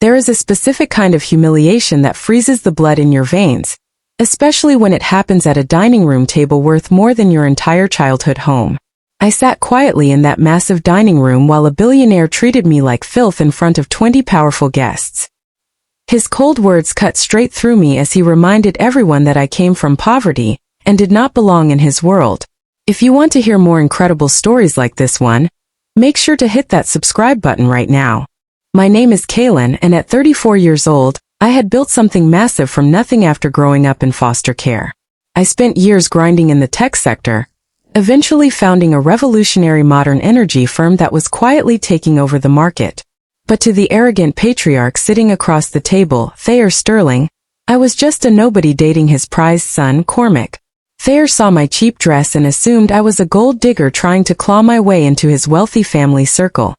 There is a specific kind of humiliation that freezes the blood in your veins, especially when it happens at a dining room table worth more than your entire childhood home. I sat quietly in that massive dining room while a billionaire treated me like filth in front of 20 powerful guests. His cold words cut straight through me as he reminded everyone that I came from poverty and did not belong in his world. If you want to hear more incredible stories like this one, make sure to hit that subscribe button right now. My name is Kaylin, and at 34 years old, I had built something massive from nothing after growing up in foster care. I spent years grinding in the tech sector, eventually founding a revolutionary modern energy firm that was quietly taking over the market. But to the arrogant patriarch sitting across the table, Thayer Sterling, I was just a nobody dating his prized son, Cormac. Thayer saw my cheap dress and assumed I was a gold digger trying to claw my way into his wealthy family circle.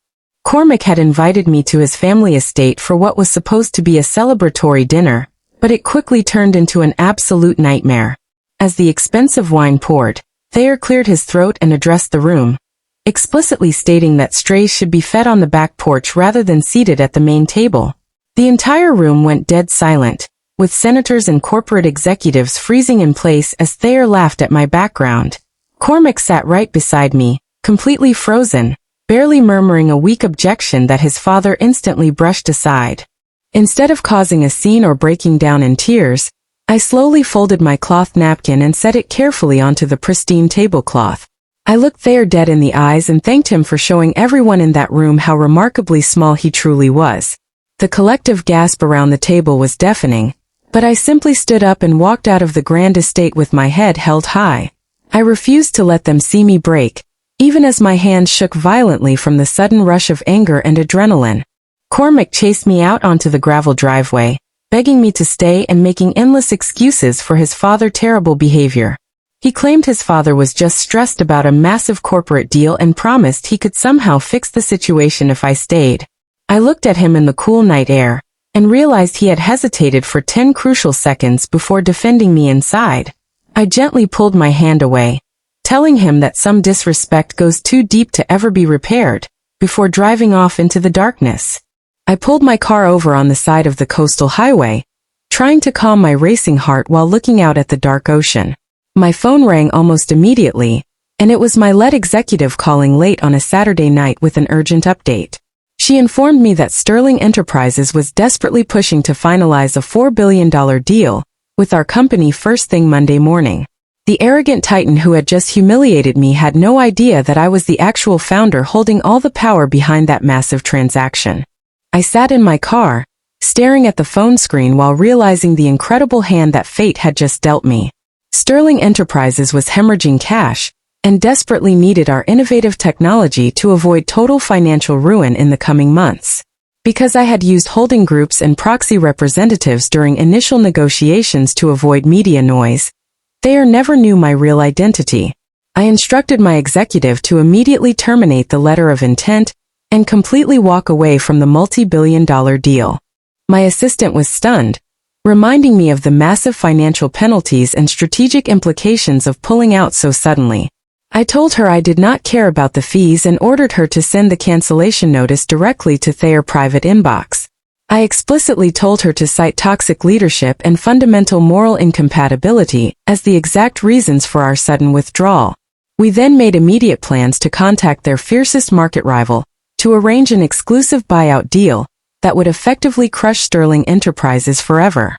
Cormac had invited me to his family estate for what was supposed to be a celebratory dinner, but it quickly turned into an absolute nightmare. As the expensive wine poured, Thayer cleared his throat and addressed the room, explicitly stating that strays should be fed on the back porch rather than seated at the main table. The entire room went dead silent, with senators and corporate executives freezing in place as Thayer laughed at my background. Cormac sat right beside me, completely frozen, barely murmuring a weak objection that his father instantly brushed aside. Instead of causing a scene or breaking down in tears, I slowly folded my cloth napkin and set it carefully onto the pristine tablecloth. I looked Thayer dead in the eyes and thanked him for showing everyone in that room how remarkably small he truly was. The collective gasp around the table was deafening, but I simply stood up and walked out of the grand estate with my head held high. I refused to let them see me break, even as my hands shook violently from the sudden rush of anger and adrenaline. Cormac chased me out onto the gravel driveway, begging me to stay and making endless excuses for his father's terrible behavior. He claimed his father was just stressed about a massive corporate deal and promised he could somehow fix the situation if I stayed. I looked at him in the cool night air, and realized he had hesitated for 10 crucial seconds before defending me inside. I gently pulled my hand away, telling him that some disrespect goes too deep to ever be repaired, before driving off into the darkness. I pulled my car over on the side of the coastal highway, trying to calm my racing heart while looking out at the dark ocean. My phone rang almost immediately, and it was my lead executive calling late on a Saturday night with an urgent update. She informed me that Sterling Enterprises was desperately pushing to finalize a $4 billion deal with our company first thing Monday morning. The arrogant titan who had just humiliated me had no idea that I was the actual founder holding all the power behind that massive transaction. I sat in my car, staring at the phone screen while realizing the incredible hand that fate had just dealt me. Sterling Enterprises was hemorrhaging cash, and desperately needed our innovative technology to avoid total financial ruin in the coming months. Because I had used holding groups and proxy representatives during initial negotiations to avoid media noise, Thayer never knew my real identity. I instructed my executive to immediately terminate the letter of intent and completely walk away from the multi-billion-dollar deal. My assistant was stunned, reminding me of the massive financial penalties and strategic implications of pulling out so suddenly. I told her I did not care about the fees and ordered her to send the cancellation notice directly to Thayer's private inbox. I explicitly told her to cite toxic leadership and fundamental moral incompatibility as the exact reasons for our sudden withdrawal. We then made immediate plans to contact their fiercest market rival, to arrange an exclusive buyout deal that would effectively crush Sterling Enterprises forever.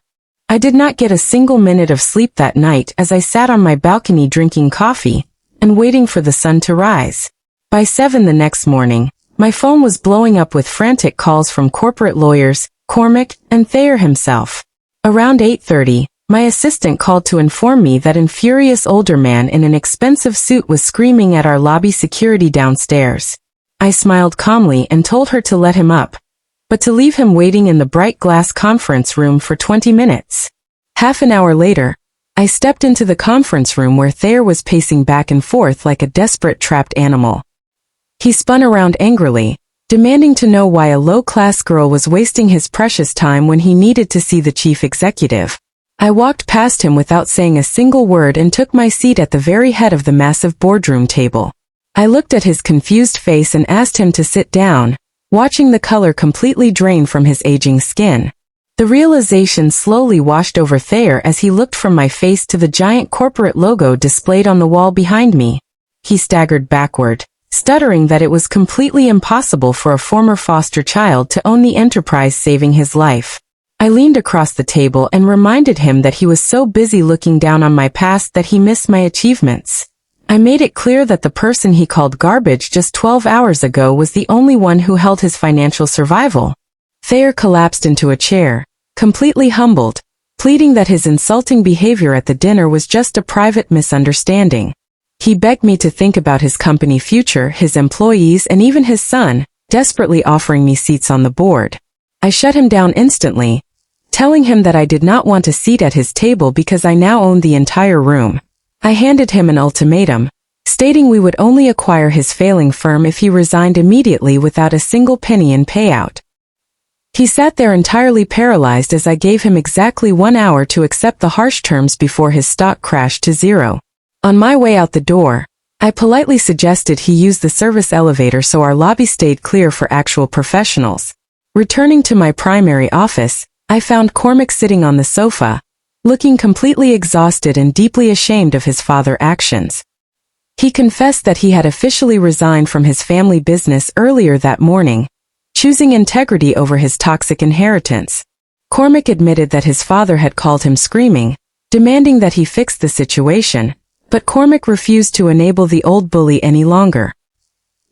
I did not get a single minute of sleep that night as I sat on my balcony drinking coffee and waiting for the sun to rise. By 7 the next morning, my phone was blowing up with frantic calls from corporate lawyers, Cormac, and Thayer himself. Around 8:30, my assistant called to inform me that an furious older man in an expensive suit was screaming at our lobby security downstairs. I smiled calmly and told her to let him up, but to leave him waiting in the bright glass conference room for 20 minutes. Half an hour later, I stepped into the conference room where Thayer was pacing back and forth like a desperate trapped animal. He spun around angrily, demanding to know why a low-class girl was wasting his precious time when he needed to see the chief executive. I walked past him without saying a single word and took my seat at the very head of the massive boardroom table. I looked at his confused face and asked him to sit down, watching the color completely drain from his aging skin. The realization slowly washed over Thayer as he looked from my face to the giant corporate logo displayed on the wall behind me. He staggered backward, stuttering that it was completely impossible for a former foster child to own the enterprise saving his life. I leaned across the table and reminded him that he was so busy looking down on my past that he missed my achievements. I made it clear that the person he called garbage just 12 hours ago was the only one who held his financial survival. Thayer collapsed into a chair, completely humbled, pleading that his insulting behavior at the dinner was just a private misunderstanding. He begged me to think about his company future, his employees, and even his son, desperately offering me seats on the board. I shut him down instantly, telling him that I did not want a seat at his table because I now owned the entire room. I handed him an ultimatum, stating we would only acquire his failing firm if he resigned immediately without a single penny in payout. He sat there entirely paralyzed as I gave him exactly 1 hour to accept the harsh terms before his stock crashed to zero. On my way out the door, I politely suggested he use the service elevator so our lobby stayed clear for actual professionals. Returning to my primary office, I found Cormac sitting on the sofa, looking completely exhausted and deeply ashamed of his father's actions. He confessed that he had officially resigned from his family business earlier that morning, choosing integrity over his toxic inheritance. Cormac admitted that his father had called him screaming, demanding that he fix the situation, but Cormac refused to enable the old bully any longer.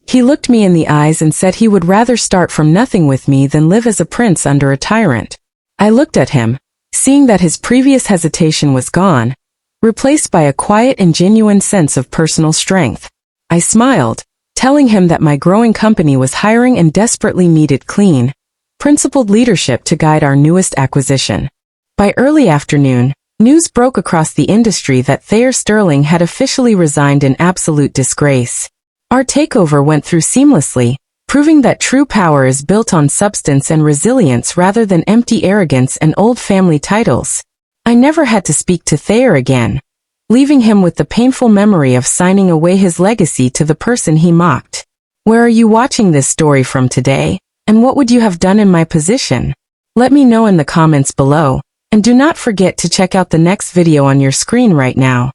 He looked me in the eyes and said he would rather start from nothing with me than live as a prince under a tyrant. I looked at him, seeing that his previous hesitation was gone, replaced by a quiet and genuine sense of personal strength. I smiled, telling him that my growing company was hiring and desperately needed clean, principled leadership to guide our newest acquisition. By early afternoon, news broke across the industry that Thayer Sterling had officially resigned in absolute disgrace. Our takeover went through seamlessly, proving that true power is built on substance and resilience rather than empty arrogance and old family titles. I never had to speak to Thayer again, leaving him with the painful memory of signing away his legacy to the person he mocked. Where are you watching this story from today, and what would you have done in my position? Let me know in the comments below, and do not forget to check out the next video on your screen right now.